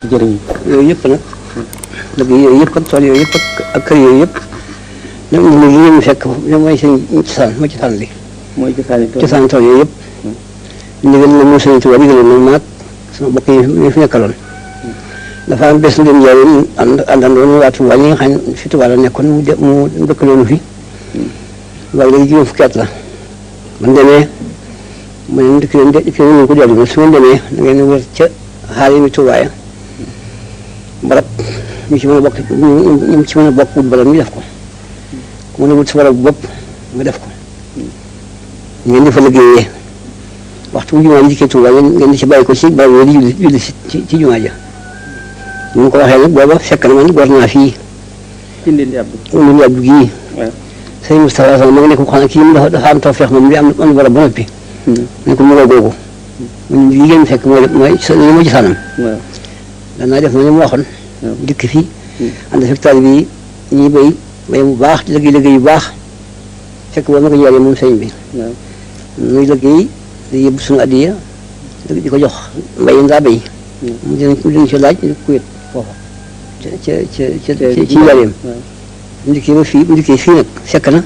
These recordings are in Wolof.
jëriñ yooyu yëpp nag dëgg yooyu yëpp ak tool yooyu yëpp ak kër yooyu yëpp nag li ngeen fekk mooy seen cosaan mooy cosaan li mooy cosaan tool yooyu yëpp ndigal la moo sëñ Tuubaa digal na maag sama bokk yi fi nekkaloon dafa am bés ngeen jaay àndandoon waa Tuubaa ñi nga xam ne fi Tuubaa la nekkoon mu dëkkaloonu fi waaye léegi juróom fukki at la man demee ma ne dëkk leen ko dellu su ngeen demee da ngeen wër ca xaal yi mi Tuubaa ya barab ñu ci mën a bokk ñu ci mën a bokk wut barab ñu def ko ku mën a wut sa barab bopp nga def ko ngeen di fa liggéeyee waxtu bu jumaa ji dikkee Tuubaa ngeen di ci bàyyi ko ci barab yooyu di julli ci jumaa ja ñu ngi ko waxee nag booba fekk na man gor naa fii ci Ndindi Abdou gii sëñ Moustapha Sama ma nga ne ko xam ne kii mu dafa am tawfeex moom li am barab ba noppi ne ko mu ngoo googu mun yi ngeen fekk mooy ci sanam danaa def ma ne mu waxoon dikk fii ànd fekk taalibe yi ñuy béy bu baax di liggéey yu baax fekk boobu ma ko jaaree moom sëñ bi muy liggéey di yóbbu suñu addiya di ko jox mbay ndaa béy mu dinañ ci laaj ku wét foofa ci njaareem bu ndikkee fii nag fekk na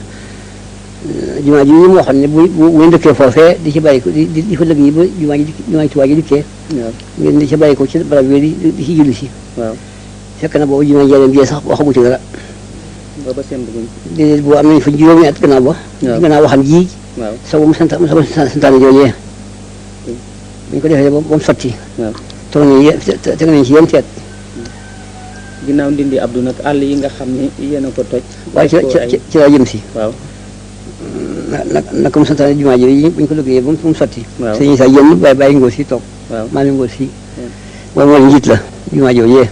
jumaa ji ñu waxoon ne bu ndëkkee foofee di ci bàyyi ko di fa liggéey ba jumaa ji Tuubaa ji dikkee ngeen di ci bàyyi ko ci barab yooyu di ci julli si fekk na boobu jumaa njaareem jee sax waxagu ci dara déedéet boo am nañ fa juróomi at gannaaw ba gannaaw waxam ji soo mu santaane joojee buñ ko defee ba mu sotti teg nañ ci yéen teet ginnaaw Ndindi Abdou nag àll yi nga xam ne yéen a ko toj waaye ci laa jëm si naka mu santaane jumaa ji buñ ko liggéeyee ba mu sotti sëñ Isaa yénn bàyyi ngóor si toog maa ngi ngóor si boobu mooy njiit la jumaa joojee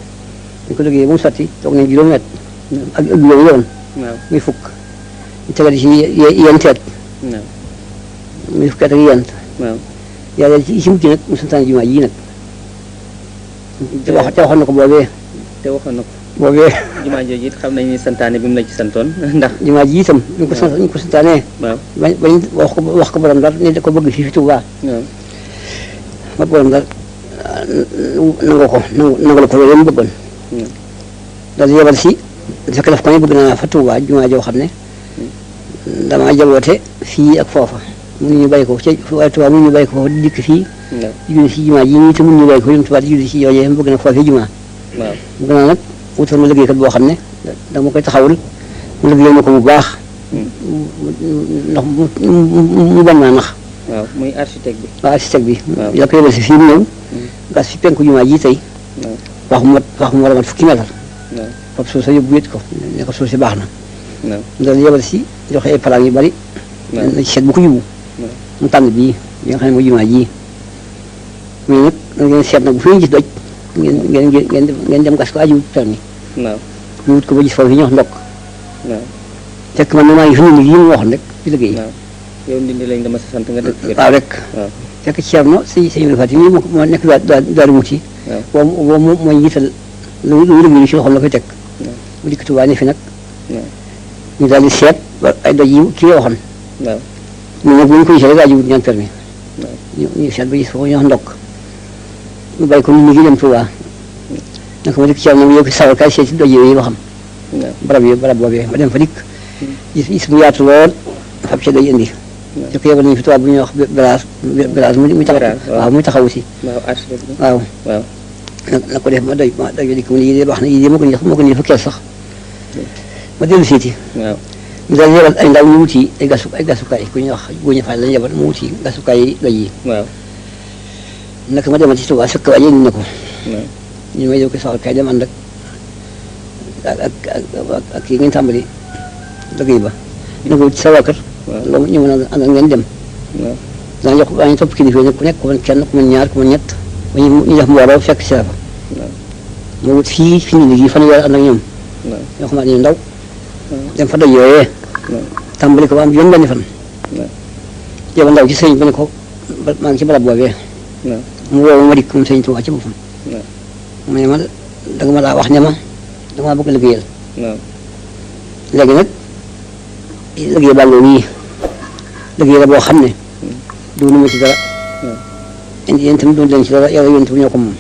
buñ ko liggéeyee ba mu sotti toog nañ juróomi at ak juróomi yoon muy fukk ñu tegal ci yéen teet muy fukki at ak yéen yàlla ci mujj nag mu santaane jumaa ji nag te waxoon na ko boobee boobee jumaa jooju it xam nañ ni santaane bi mu la ci santoon ndax jumaa ji itam ñu ko santaanee bañ wax ko borom Ndar ne da ko bëgg fii fi Tuubaa ba borom Ndar nangu la ko loolu mu bëggoon daal di yebal si fekk daf ko ne bëgg naa fa Tuubaa jumaa joo xam ne dama jaboote fii ak foofa mun ñu bàyyi ko ci waaye Tuubaa mun ñu bàyyi ko foofa di dikk fii di julli si jumaa ji ñi te mun ñu bàyyi ko yom Tuubaa di julli si yooyee bëgg na foofee jumaa bëgg naa nag wutal ma liggéeykat boo xam ne dama koy taxawul mu liggéeyal ma ko bu baax ndax mu bañ maa nax muy architecte bi architecte bi la ko yebal si fii mu ñëw gas fi penku jumaa ji tey wax mu war a mat fukki meetar fab suuf sa yóbbu wét ko ne ko suuf si baax na dal yebal si joxe ay palaang yu bari na ci seet bu ko yóbbu mu tànn bii yi nga xam ne mooy jumaa ji mais nag da ngeen seet nag bu fi gis doj ngeen dem gas ko aju permis ñu wut ko ba gis foofu yi ñuy wax ndokk fekk man maa ngi fi ñu yi mu waxoon rek ci liggéey yow Ndindi lañ dama sa sant nga dëkk waaw rek fekk Ceerno sëñ Fati mi moo nekk Daaru Muti boobu mooy njiital lu liggéey ci loxoom la koy teg mu dikk Tuubaa ne fi nag ñu daal di seet ay doj yi kii waxoon ñu nag bu ñu ko gisee rek daa ji wut ñaan permis ñu seet ba gis foofu ñu wax ndokk ñu bàyyi ko nit ñi dem Tuubaa naka ma dikk Ceerno mu yow ko sawal kaay seet si doj yooyu waxam barab boobee ma dem fa dikk gis mu yaatu lool fab ci day indi su ko yebal nañu fi Tuubaa bu ñuy wax bérage muy taxawu si waaw na ko def ma doy dikk mu ne yii de baax na yii de moo ko nii fa kees sax ma dellu siiti ñu daal yebal ay ndaw ñu wuti ay gasukaay ku ñuy wax Góoña Faal lañu yebal mu wuti gasukaay yi doj yi naka ma demal ci Tuubaa fekk waa yéen na ko ñu may yow ko saxal kay dem ànd ak kii ngeen tàmbali liggéey ba na ko ci sa waa kër loolu ñu mën a ànd ak ngeen dem daañu jox daañu topp kilifa yi ku nekk ku mën kenn ku mën ñaar ku mën ñett ba ñu def mbooloo fekk si la fa mu wut fii fi ñu liggéey fan weer ànd ak ñoom ñoo xamante ne ndaw dem fa doj yooyee tàmbali ko ba am juróom benni fan yow ndaw ci sëñ ba ne ko maa ngi ci barab boobee mu woo ma dikk moom sëñ Tuubaa ci boppam mu ne ma danga ma daa wax ne ma dama bëgg liggéeyal léegi nag liggéey bàngoo nii liggéey la boo xam ne duunu ma ci dara indi yéen itam duunu leen ci dara yàlla yéen itam ñoo ko moom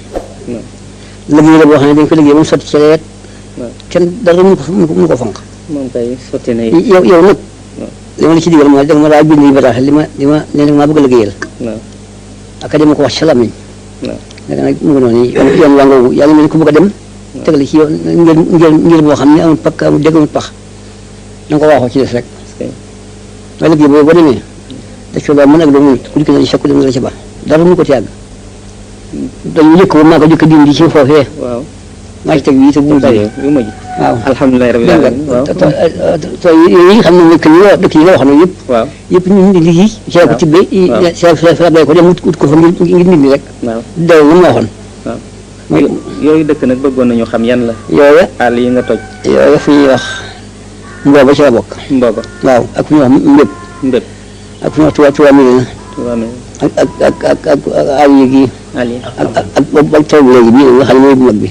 liggéey la boo xam ne dañ ko liggéey ba mu sotti ci leet waaw kenn dara mënu ko fonk moom kay sotti na yow nag li ma la ci digal mooy danga ma daa bind yi bataax li ma nee na maa bëgg a liggéeyal waaw ak dama ko wax ci làmmiñ waaw léegi nag mu ngi noonu yoon waa ngoogu yaa ngi mel ni ku bëgg a dem tegal ci yoon ngir boo xam ne amul pakk amul dégg amul pax na nga ko waxoo ci des rek waaye liggéey boobu boo demee da coo baa mën ak doo mënut ku dikk na ci sakku dem la ci ba dara mu ko ci yàgg dañu njëkk ba maa ko jëkk dindi ci foofee waaw maa ci teg bii te bu mujj yu mujj waaw alhamdulilah rabbil alamin waaw to yi nga xam ne dëkk yi nga wax na yëpp waaw yëpp ñu di liggéey ci la ko tibbee sa bay ko dem ut ko fa ngir nit ñi rek waaw daw lu ma waxoon waaw yooyu dëkk nag bëggoon nañu xam yan la yooya àll yi nga toj yooya fu ñuy wax mbooba ci la bokk mbooba waaw ak fu ñuy wax mbépp mbépp ak fu ñuy wax tuba mi ak àll yi gii àll yi ak ba taw bi léegi bii nga xam ne mooy bu mag bi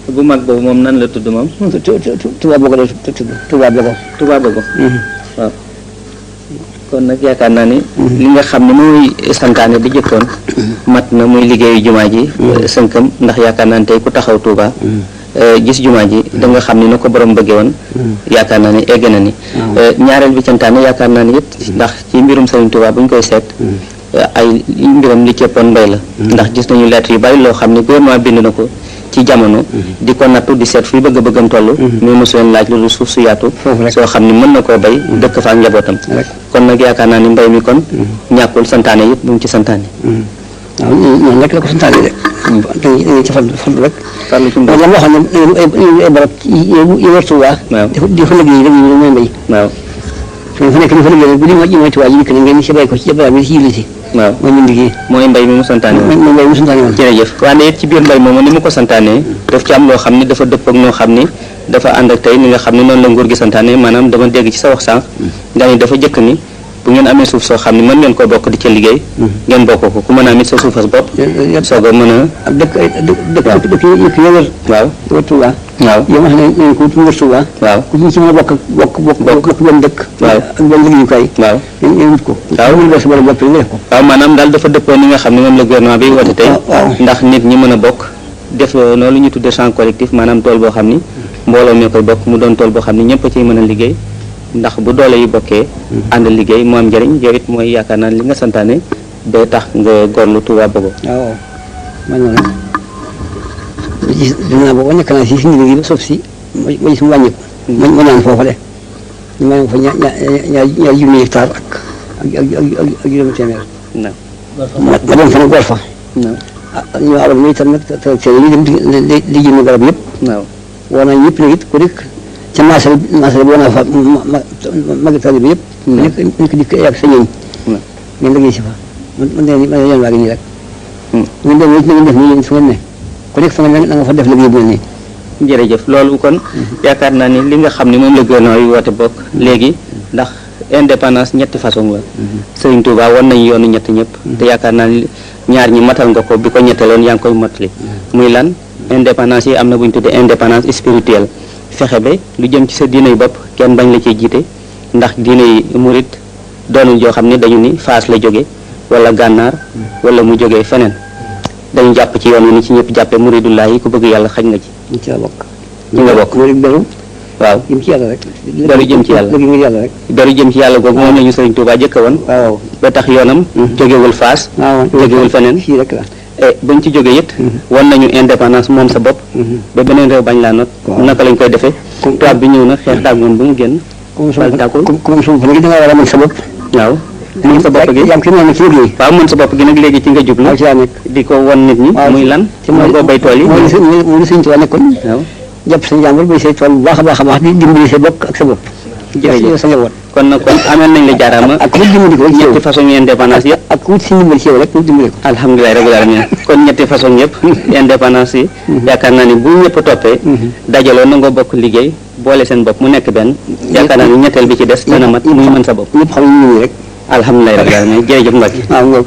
bu mag boobu moom nan la tudd moom tuba bogo la tudd tuba bogo Touba Bogo waaw kon nag yaakaar naa ni li nga xam ne mooy santaane bi jëkkoon mat na muy liggéeyu jumaa ji sënkam ndax yaakaar naa ne tey ku taxaw Touba gis jumaa ji da nga xam ni na ko borom bëggee woon yaakaar naa ni egg na ni ñaareel bi cantaane yaakaar naa ni it ndax ci mbirum Sëriñ Touba bu ñu koy seet ay mbiram li cëppoon mbay la ndax gis nañu lettre yu bari loo xam ne gouvernement bind na ko ci jamono di ko nattu di seet fii bëgg-bëggam toll mais mosu leen laaj loolu suuf su yaatu soo xam ne mën na koo bay dëkk fa ak njabootam kon nag yaakaar naa ni mbay mi kon ñàkkul santaane yëpp mu ngi ci santaane waaw noonu rek la ko santaane de dañuy ci farlu rek farlu ci mbay la moo xam ne ay barab yi war Tuubaa di fa liggéey rek mooy mbay waaw fa nekk di fa liggéey rek bu di mooy Tuubaa ji dikk na ngeen si bay ko ci barab yi si yilli si waaw mooy ñu liggéey mooy mbay mi mu santaane woon mooy mbay mi mu santaane woon jërëjëf waaye it ci biir mbay moomu ni mu ko santaane daf ci am loo xam ne dafa dëpp ak noo xam ni dafa ànd ak tey ni nga xam ne noonu la nguur gi santaane maanaam dama dégg ci sa wax sànq nga ni dafa jëkk ni bu ngeen amee suuf soo xam ne mën ngeen ko bokk di ca liggéey ngeen bokk ko ku mën a amit sa suufas bopp soog a mën a dëkk yëpp yo wër waaw wër Tuubaa waaw yow nga xam ne nañ ko wër Tuubaa waaw ku ci mën a bokk benn dëkk waaw ak benn liggéeyukaay waaw ngeen wut ko waaw mën nga sa bopp bopp def ko waaw maanaam daal dafa dëppoo ni nga xam ne moom la gouvernement bi woote tey ndax nit ñi mën a bokk def noonu lu ñu tuddee champ collectif maanaam tool boo xam ni mbooloo mee koy bokk mu doon tool boo xam ni ñëpp a ciy mën a liggéey ndax bu doole yi bokkee ànd liggéey mu am njëriñ yow it mooy yaakaar naa li nga santaane ba tax nga gorlu Touba Bogo waaw man noonu gis dinaa booba nekk naa si liggéey ba suuf si ma gis mu wàññi ko ma ñaan foofa de ñu may fa ñaar junni hectare ak juróomi téeméer ma dem fa nag gor fa ñu abal ma itam nag te li dem di jënd garab yëpp woo naa ñëpp nag it ku nekk ca marché bi woo naa fa magi tali bi yëpp nekk dikk ak sa ñëñ ngeen liggéey si fa man leen waa gi nii rek ngeen dem it na ngeen def nii yéen su ngeen ne ku nekk fa nga fa def liggéey bu mel nii jërëjëf loolu kon yaakaar naa ni li nga xam ne moom la gouvernement yi woote bokk léegi ndax indépendance ñetti façon la Serigne Touba wan nañu yoonu ñett ñëpp te yaakaar naa ni ñaar ñi matal nga ko bi ko ñetteloon yaa ngi koy mottali muy lan indépendance yi am na bu ñu tuddee indépendance spirituelle fexe ba lu jëm ci sa diine yu bopp kenn bañ la ciy jiite ndax diine yi murit doonul joo xam ne dañu ni Faas la jóge wala gànnaar wala mu jógee feneen dañu jàpp ci yoon wi ni ci ñëpp jàppee muridullah yi ku bëgg yàlla xaj nga ci ñu ci la bokk ñu nga bokk waaw jëm ci yàlla rek beru jëm ci yàlla ngir yàlla rek beru jëm ci yàlla googu moom la ñu Sëriñ Tuubaa jëkka woon waaw ba tax yoonam jógewul Faas jógewul feneen fii rek la bañ ci jógee it wan nañu indépendance moom sa bopp ba beneen réew bañ laa not naka lañ koy defee tubaab bi ñëw na xeex daag moom ba mu génn bal tàkkul comme suuf léegi da nga war a mën sa bopp waaw mën sa bopp gi yaa ngi ci liggéey waaw mën sa bopp gi nag léegi ci nga jublu ci laa nekk di ko wan nit ñi muy lan mooy ko bay tool yi mooy li Sëriñ Tuubaa nekkoon waaw jàpp sa jàmbur bay say tool bu baax a baax di dimbali sa bopp ak sa bopp jërëjëf sa njaboot kon nag kon ameel nañ la jaaraama ak wut dimbali ko ñetti façon indépendance yëpp ak wut si ndimbal ci yow rek wut dimbali ko alhamdulilah rabbil alamin kon ñetti façon yëpp indépendance yi yaakaar naa ni bu ñëpp toppee dajaloo na nga bokk liggéey boole seen bopp mu nekk benn yaakaar naa ni ñetteel bi ci des dana mat muy mën sa bopp ñëpp xam ñu rek alhamdulilah rabbil alamin jërëjëf Mbacke waaw